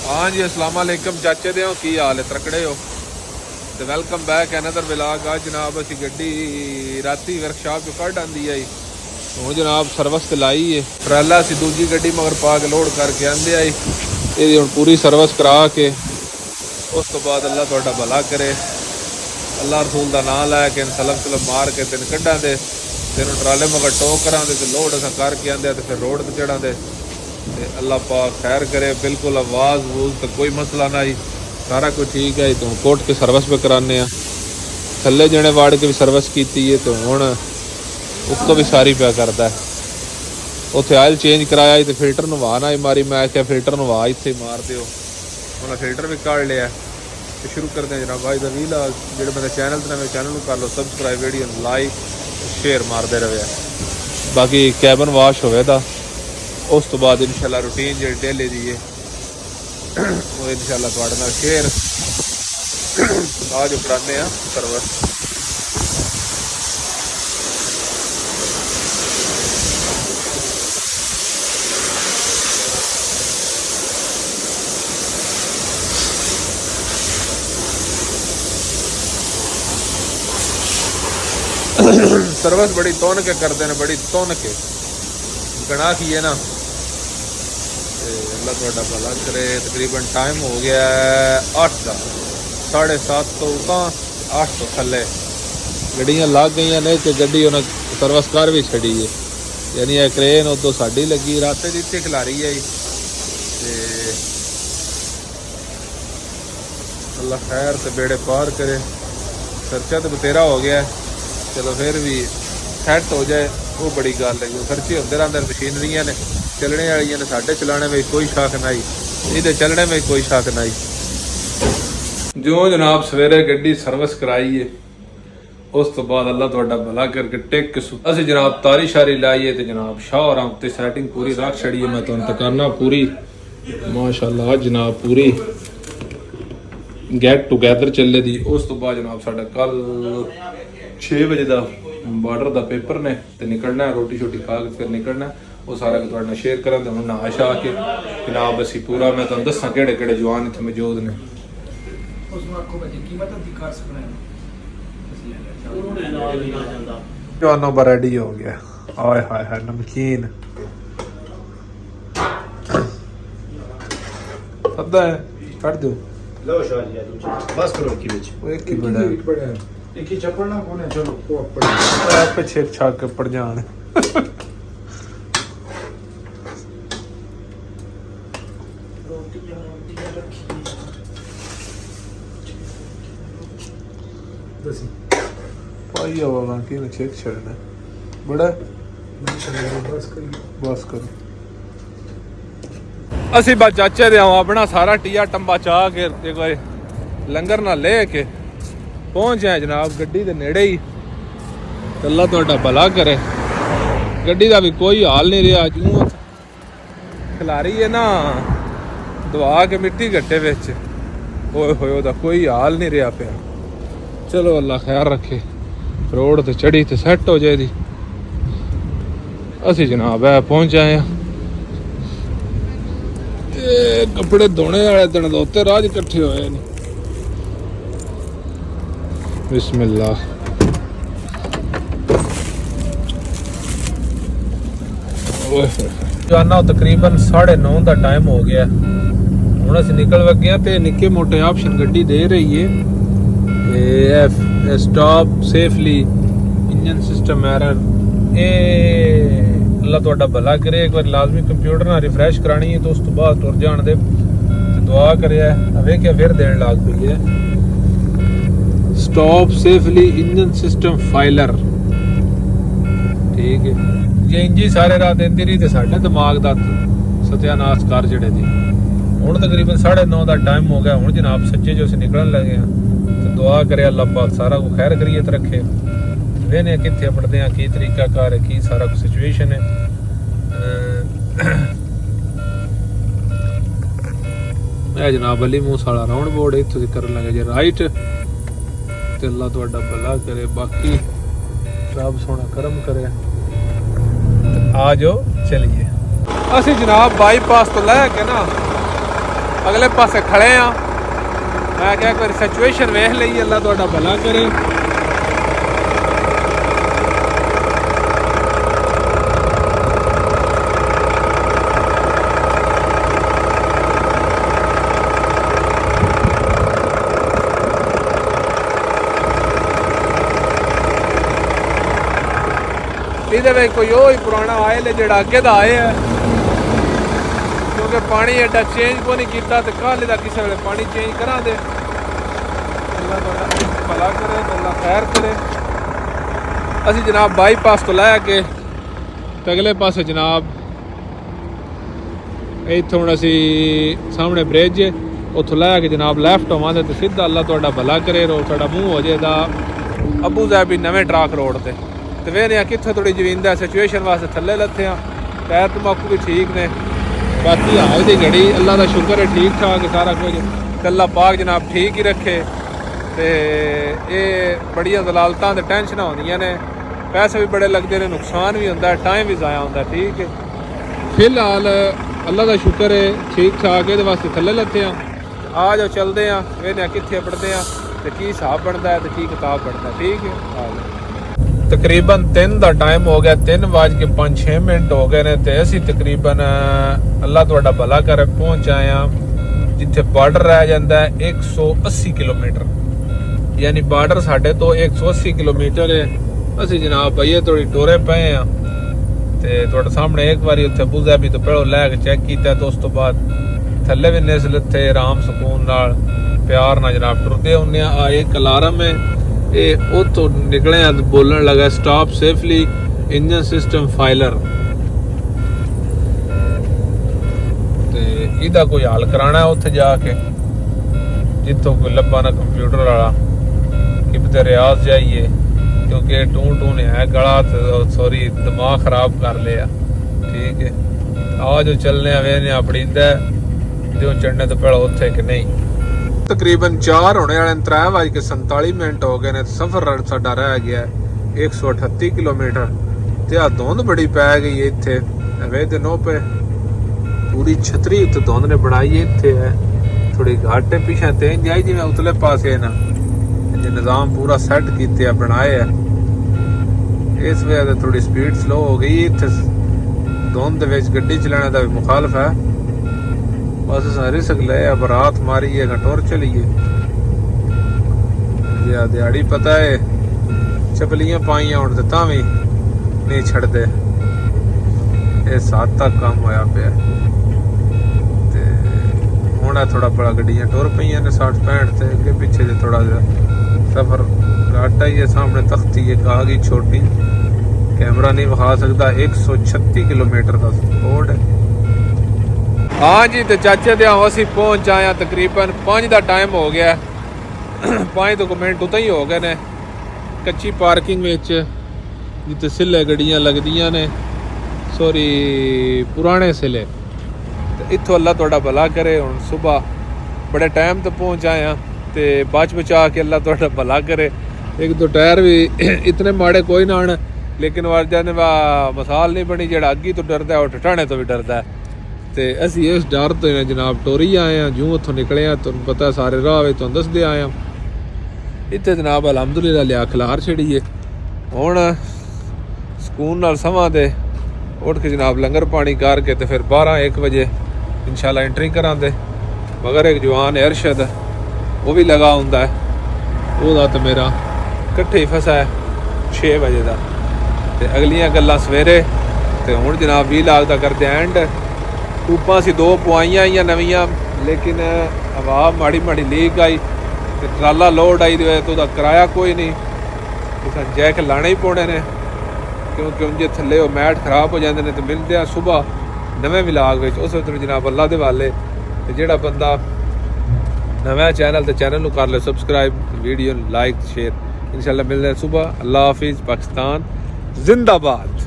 हाँ जी अस्सलाम वालेकुम चाचे दे हो की हाल है तकड़े हो तो वेलकम बैक अनदर व्लॉग। आज जनाब असी गड्डी राती वर्कशॉप चो कढ़ आंदी आई हूँ जनाब सर्विस ते लाई है। ट्रैला असी दूजी गड्डी मगर पा के लोड करके आंदे आई ये हुण पूरी सर्विस करा के उस तो बाद अल्लाह तुहाडा भला करे। अल्लाह रसूल दा नाम लैके सलम सलम मार के तेन कढ़ां दे तेन ट्राले मगर टो करां दे ते लोड असां करके आंदे ते फिर रोड ते चढ़ां दे ते अल्लाह पाक खैर करे। बिल्कुल आवाज़ वूज तो कोई मसला नहीं, सारा कुछ ठीक है। तो कोट के सर्विस पे कराने थले जने वाड़ के भी सर्विस की है तो हुण उसको भी सारी पिया करता है। उत्थे आयल चेंज कराया तो फिल्टर नवा ना मारी, मैं क्या फिल्टर नवा इत्थे मार दिओ। उन्हें फिल्टर भी काढ़ लिया तो शुरू करते हैं जनाब आज का वीला। जो मेरे चैनल ते नवे चैनल को कर लो सबसक्राइब, वीडियो लाइक शेयर मारते रहे। बाकी कैबन वाश होवेगा उस तो बाद इंशाल्लाह रूटीन जी डेली दी है वो इंशाल्लाह तुहाडे नाल शेयर आज कराने सर्विस। सर्विस बड़ी तौन के करते हैं, बड़ी तौन के गणा की है ना। अल्लाह तुहाडा भला करे। तकरीबन टाइम हो गया है 8 का, 7:30 तो उतां 8 तो थले गड्डियाँ लग गई ने तो गड्डी उन्हें सर्विस कर भी छड़ी है। यानी यह क्रेन उदों साड़ी लगी रात इतने खिलारी है। अल्लाह खैर से बेड़े पार करे। खर्चा तो बतेरा हो गया है, चलो फिर भी सैट हो जाए वो बड़ी गल है। जो खर्चे होंगे रहते मशीनरियाँ ने चलने वाली ने, साढ़े चलाने में कोई शक नहीं, ये चलने में कोई शक नहीं। जो जनाब सवेरे गड्डी सर्विस कराई है उस तो बाद अल्लाह तुहाडा भला करके टेक के असी जनाब तारी शारी लाइए तो जनाब शाह और उत्ते सैटिंग पूरी रख छड़ी है। मैं तुहानू तकाना पूरी माशाअल्लाह जनाब पूरी गेट टुगैदर चले दी। उस तो बाद जनाब साडा कल 6 बजे का बार्डर का पेपर ने तो निकलना है, रोटी शोटी खा के फिर निकलना है। वो सारा तुहाडे नाल शेयर करा तो ना आशा के जनाब असी पूरा मैं तुहानू दस्सां केड़े केड़े जवान इत्थे मौजूद ने। जवानों पर रेडी हो गया। हाय हाय हाय नमकीन सदा है कर दो लो शालिया बस करो की विच वो एक ही बड़ा है एक ही चपड़ना कौन है। चलो वो आप छेक छाक के पड़ जान। पाई होगा कि छेक छड़ना बड़ा बस करो। असी बस चाचे दे अपना सारा टिया टंबा चाह के लंगर ना ले के पहुंच जाए जनाब गड्डी के नेड़े ही। अल्लाह तुहाडा भला करे। गड्डी का भी कोई हाल नहीं रहा, जूं खिलारी है ना दवा के मिट्टी गट्टे बिच होए होए कोई हाल नहीं रहा पिया। चलो अल्लाह खैर रखे, रोड ते चढ़ी तो सैट हो जाए दी। असी जनाब है पहुंच आए हैं। कपड़े धोने वाले दिन दोते राज इकट्ठे होए ने। बिस्मिल्लाह जाना तकरीबन 9:30 का टाइम हो गया। हुण असीं निकल लगे ते निक्के मोटे ऑप्शन गड्डी दे रही है। Stop safely engine system error Allah तुहाडा भला करे। एक बार लाजमी कंप्यूटर ना रिफ्रैश करानी है तो उस तो बाद तुर जान दे दुआ करे। वेख्या फिर देन लग पई है। Stop safely engine system filer ठीक है। जे इंजी सारे रात देती रही तो साढ़े दिमाग का सत्यानाश कर जड़े दी। हुण तकरीबन 9:30 का टाइम हो गया। हुण जनाब सच्चे जो निकलन लगे हैं तो दुआ करे अल्लाह पाक सारा को खैर करियत रखे। वेने कित्थे पढ़ते हैं की तरीका कार है की सारा कुछ सिचुएशन है। मैं जनाब अली मूसा राउंड बोर्ड इत्थों कर लगे जे राइट ते अल्लाह तुहाडा भला करे। बाकी रब सोना करम करे। आ जाओ चलिए। असी जनाब बाईपास तो लैके ना ਅਗਲੇ ਪਾਸੇ ਖੜੇ ਆ। ਮੈਂ ਕਿਹਾ ਕੋਈ ਸਿਚੁਏਸ਼ਨ ਵੇਖ ਲਈ, ਅੱਲਾ ਤੁਹਾਡਾ ਭਲਾ ਕਰੇ। ਇਹਦੇ ਵਿੱਚ ਕੋਈ ਉਹ ਹੀ ਪੁਰਾਣਾ ਆਇਲ ਹੈ ਜਿਹੜਾ ਅੱਗੇ ਦਾ ਆਇਆ ਹੈ, ਕਿਉਂਕਿ ਪਾਣੀ ਐਡਾ ਚੇਂਜ ਕੋਈ ਨਹੀਂ ਕੀਤਾ ਤੇ ਕੱਲ੍ਹ ਦਾ ਕਿਸੇ ਵੇਲੇ ਪਾਣੀ ਚੇਂਜ ਕਰਾਂਗੇ। ਅੱਲਾ ਤੁਹਾਡਾ ਭਲਾ ਕਰੇ, ਅੱਲਾ ਖੈਰ ਕਰੇ। ਅਸੀਂ ਜਨਾਬ ਬਾਈਪਾਸ ਤੋਂ ਲੈ ਕੇ ਤੇ ਅਗਲੇ ਪਾਸੇ ਜਨਾਬ ਇੱਥੋਂ ਹੁਣ ਅਸੀਂ ਸਾਹਮਣੇ ਬ੍ਰਿਜ ਉੱਥੋਂ ਲੈ ਕੇ ਜਨਾਬ ਲੈਫਟ ਹੋਵਾਂਗੇ ਤੇ ਸਿੱਧਾ ਅੱਲਾ ਤੁਹਾਡਾ ਭਲਾ ਕਰੇ ਰੋ ਸਾਡਾ ਮੂੰਹ ਹੋ ਜਾਏਗਾ ਅਬੂ ਜ਼ੈਬੀ ਨਵੇਂ ਟਰੱਕ ਰੋਡ ਤੇ। ਤੇ ਵੇਖਦੇ ਹਾਂ ਕਿੱਥੇ ਥੋੜੀ ਜ਼ਮੀਨ ਦਾ ਸਿਚੁਏਸ਼ਨ ਵਾਸਤੇ ਥੱਲੇ ਲੱਥੇ ਆ। ਟਾਇਰ ਤਮਾਕੂ ਵੀ ਠੀਕ ਨੇ, ਬਾਕੀ ਹਾਲ ਦੀ ਘੜੀ ਅੱਲਾ ਦਾ ਸ਼ੁਕਰ ਹੈ ਠੀਕ ਠਾਕ ਸਾਰਾ ਕੁਝ। ਅੱਲਾ ਪਾਕ ਜਨਾਬ ਠੀਕ ਹੀ ਰੱਖੇ। ਤੇ ਇਹ ਬੜੀਆਂ ਦਲਾਲਤਾਂ ਤੇ ਟੈਨਸ਼ਨਾਂ ਹੁੰਦੀਆਂ ਨੇ, ਪੈਸੇ ਵੀ ਬੜੇ ਲੱਗਦੇ ਨੇ, ਨੁਕਸਾਨ ਵੀ ਹੁੰਦਾ, ਟਾਈਮ ਵੀ ਜ਼ਾਇਆ ਹੁੰਦਾ। ਠੀਕ ਹੈ, ਫਿਲਹਾਲ ਅੱਲਾ ਦਾ ਸ਼ੁਕਰ ਹੈ ਠੀਕ ਠਾਕ। ਇਹਦੇ ਵਾਸਤੇ ਥੱਲੇ ਲੱਥੇ ਆ ਜਾਓ ਚੱਲਦੇ ਆ, ਵੇਖਦੇ ਹਾਂ ਕਿੱਥੇ ਪੜਦੇ ਆ ਤੇ ਕੀ ਹਿਸਾਬ ਬਣਦਾ ਹੈ ਤੇ ਕੀ ਕਿਤਾਬ ਬਣਦਾ। ਠੀਕ ਹੈ, ਤਕਰੀਬਨ 3 ਦਾ ਟਾਈਮ ਹੋ ਗਿਆ, 3:05 ਹੋ ਗਏ ਨੇ ਤੇ ਅਸੀਂ ਤਕਰੀਬਨ ਅੱਲਾ ਤੁਹਾਡਾ ਭਲਾ ਕਰੇ ਪਹੁੰਚ ਆਏ ਆ ਜਿੱਥੇ ਬਾਰਡਰ ਰਹਿ ਜਾਂਦਾ ਹੈ 180 ਕਿਲੋਮੀਟਰ। ਯਾਨੀ ਬਾਰਡਰ ਸਾਡੇ ਤੋਂ 180 ਕਿਲੋਮੀਟਰ ਹੈ। ਅਸੀਂ ਜਨਾਬ ਭਈਏ ਥੋੜੀ ਟੋਰੇ ਪਏ ਆ ਤੇ ਤੁਹਾਡੇ ਸਾਹਮਣੇ ਇੱਕ ਵਾਰੀ ਉੱਥੇ ਅਬੂ ਜ਼ੈਬੀ ਤੋਂ ਪਹਿਲਾਂ ਲੈ ਕੇ ਚੈੱਕ ਕੀਤਾ ਤੇ ਉਸ ਤੋਂ ਬਾਅਦ ਥੱਲੇ ਵੀ ਨਿਸ ਲੱਥੇ ਆਰਾਮ ਸਕੂਨ ਨਾਲ ਪਿਆਰ ਨਾਲ ਜਨਾਬ ਟੁਰਦੇ ਹੁੰਦੇ ਆ। ਇੱਕ ਅਲਾਰਮ ਹੈ, ਇਹ ਉੱਥੋਂ ਨਿਕਲੇ ਆ ਬੋਲਣ ਲੱਗਾ stop safely engine system filer. ਤੇ ਇਹਦਾ ਕੋਈ ਹੱਲ ਕਰਾਣਾ ਉੱਥੇ ਜਾ ਕੇ, ਜਿੱਥੋਂ ਕੋਈ ਲੱਭਾ ਨਾ ਕੰਪਿਊਟਰ ਵਾਲਾ ਕਿ ਬਤੇ ਰਿਆਜ਼ ਜਾਈਏ, ਕਿਉਂਕਿ ਟੂ ਨੇ ਹੈ ਗਲਾ ਤੇ ਸੋਰੀ ਦਿਮਾਗ ਖਰਾਬ ਕਰ ਲਿਆ। ਠੀਕ ਹੈ, ਆ ਜੋ ਚੱਲਨੇ ਆ ਵੇਖਨੇ ਆਪਣੀ ਦਾ ਜੋ ਚੜਨੇ ਤੋਂ ਪਹਿਲਾਂ ਉੱਥੇ ਕਿ ਨਹੀਂ। ਤਕਰੀਬਨ 4 ਹੋਣੇ ਵਾਲੇ 3:47 ਹੋ ਗਏ ਨੇ। ਸਫ਼ਰ ਸਾਡਾ ਰਹਿ ਗਿਆ 138 ਕਿਲੋਮੀਟਰ ਤੇ ਆ ਧੁੰਦ ਬੜੀ ਪੈ ਗਈ ਇੱਥੇ। ਵੇ ਦਿਨੋਂ ਪੇ ਪੂਰੀ ਛਤਰੀ ਉੱਤੇ ਧੁੰਦ ਨੇ ਬਣਾਈ ਇੱਥੇ ਹੈ, ਥੋੜੀ ਘਾਟੇ ਪਿਛੇ ਤੇ ਜਾਈ ਜਿਵੇਂ ਉਤਲੇ ਪਾਸੇ ਨਾ ਜੇ ਨਿਜ਼ਾਮ ਪੂਰਾ ਸੈੱਟ ਕੀਤੇ ਆ ਬਣਾਏ ਆ। ਇਸ ਵਜ੍ਹਾ ਤੇ ਥੋੜੀ ਸਪੀਡ ਸਲੋ ਹੋ ਗਈ ਇੱਥੇ। ਧੁੰਦ ਦੇ ਵਿੱਚ ਗੱਡੀ ਚਲਾਉਣ ਦਾ ਵੀ ਮੁਖਾਲਫ ਹੈ। बस रिस्क ले बरात मारी है टोर चलीए या दिहाड़ी पता है चपलियां पाइया हुण ते भी नहीं छड़दे। ये 7 तक काम होया पिया ते हुण थोड़ा बड़ा गड्डियां टुर पईयां ने 60-65 ते अगे पिछे जे थोड़ा जिहा सफर घाटा ही है। सामने तख्ती एक आ गई छोटी, कैमरा नहीं विखा सकता। 136 किलोमीटर का रोड है। हाँ जी, तो चाचे दे ਅਸੀਂ ਪਹੁੰਚ ਆਏ ਤਕਰੀਬਨ 5 ਦਾ ਟਾਈਮ ਹੋ ਗਿਆ। 5 ਤੋਂ ਮਿੰਟ ਉਤਾਂ ਹੀ ਹੋ ਗਏ ਨੇ ਕੱਚੀ ਪਾਰਕਿੰਗ ਵਿੱਚ ਜਿੱਥੇ ਸਿੱਲੇ ਗੱਡੀਆਂ ਲੱਗਦੀਆਂ ਨੇ, ਸੋਰੀ ਪੁਰਾਣੇ ਸਿੱਲੇ। ਤੇ ਇੱਥੋਂ ਅੱਲਾ ਤੁਹਾਡਾ ਭਲਾ ਕਰੇ। ਹੁਣ ਸਵੇਰ ਬੜੇ ਟਾਈਮ ਤੇ ਪਹੁੰਚ ਆਏ ਆ ਤੇ ਬਚਾ ਕੇ ਅੱਲਾ ਤੁਹਾਡਾ ਭਲਾ ਕਰੇ। ਇੱਕ ਦੋ ਟਾਇਰ ਵੀ ਇਤਨੇ ਮਾੜੇ ਕੋਈ ਨਾ ਆਣ, ਲੇਕਿਨ ਵਰਜਾ ਨੇ ਮਿਸਾਲ ਨਹੀਂ ਬਣੀ। ਜਿਹੜਾ ਅੱਗੀ ਤੋਂ ਡਰਦਾ ਉਹ ਠਠਾਣੇ ਤੋਂ ਵੀ ਡਰਦਾ। ਤੇ ਅਸੀਂ ਇਸ ਡਰ ਤੋਂ ਜਨਾਬ ਟੋਰੀ ਆਏ ਆ। ਜਿਉਂ ਉੱਥੋਂ ਨਿਕਲੇ ਆ ਤੁਹਾਨੂੰ ਪਤਾ ਸਾਰੇ ਰਾਹ ਵਿੱਚ ਤੁਹਾਨੂੰ ਦੱਸਦੇ ਆਏ ਆ। ਇੱਥੇ ਜਨਾਬ ਅਲਹਮਦੁਲਿਲਾ ਲਿਆ ਖਿਲਾਰ ਛੜੀਏ। ਹੁਣ ਸਕੂਨ ਨਾਲ ਸਮਾਂ ਦੇ ਉੱਠ ਕੇ ਜਨਾਬ ਲੰਗਰ ਪਾਣੀ ਕਰਕੇ ਤੇ ਫਿਰ 12-1 ਵਜੇ ਇਨਸ਼ਾਅੱਲਾ ਐਂਟਰੀ ਕਰਾਂਗੇ। ਮਗਰ ਇੱਕ ਜਵਾਨ ਹੈ ਅਰਸ਼ਦ, ਉਹ ਵੀ ਲਗਾ ਹੁੰਦਾ ਹੈ। ਉਹਦਾ ਤਾਂ ਮੇਰਾ ਇਕੱਠੇ ਹੀ ਫਸਾ ਹੈ 6 ਵਜੇ ਦਾ। ਤੇ ਅਗਲੀਆਂ ਗੱਲਾਂ ਸਵੇਰੇ। ਤੇ ਹੁਣ ਜਨਾਬ 20 ਲੱਖ ਦਾ ਕਰਦੇ ਐਂਡ। ਟੂਪਾਂ ਅਸੀਂ 2 ਪਵਾਈਆਂ ਆਈਆਂ ਨਵੀਆਂ, ਲੇਕਿਨ ਹਵਾ ਮਾੜੀ ਮਾੜੀ ਲੀਕ ਆਈ ਤੇ ਟਰਾਲਾ ਲੋਡ ਆਈ ਦੀ ਵਜ੍ਹਾ ਤੋਂ ਉਹਦਾ ਕਿਰਾਇਆ ਕੋਈ ਨਹੀਂ। ਤੇ ਜੈਕ ਲਾਣੇ ਹੀ ਪਾਉਣੇ ਨੇ, ਕਿਉਂਕਿ ਉਂਝੇ ਥੱਲੇ ਉਹ ਮੈਟ ਖਰਾਬ ਹੋ ਜਾਂਦੇ ਨੇ। ਤੇ ਮਿਲਦੇ ਆ ਸੁਬਾਹ ਨਵੇਂ ਵਿਲਾਗ ਵਿੱਚ। ਉਸ ਵਿੱਚ ਜਨਾਬ ਅੱਲਾ ਦੇ ਵਾਲੇ। ਤੇ ਜਿਹੜਾ ਬੰਦਾ ਨਵਾਂ ਚੈਨਲ ਤੇ ਚੈਨਲ ਨੂੰ ਕਰ ਲੈ ਸਬਸਕ੍ਰਾਈਬ, ਵੀਡੀਓ ਨੂੰ ਲਾਈਕ ਸ਼ੇਅਰ। ਇਨਸ਼ਾਅੱਲਾ ਮਿਲਦੇ ਆ ਸੁਬਾਹ। ਅੱਲਾ ਹਾਫਿਜ਼। ਪਾਕਿਸਤਾਨ ਜ਼ਿੰਦਾਬਾਦ।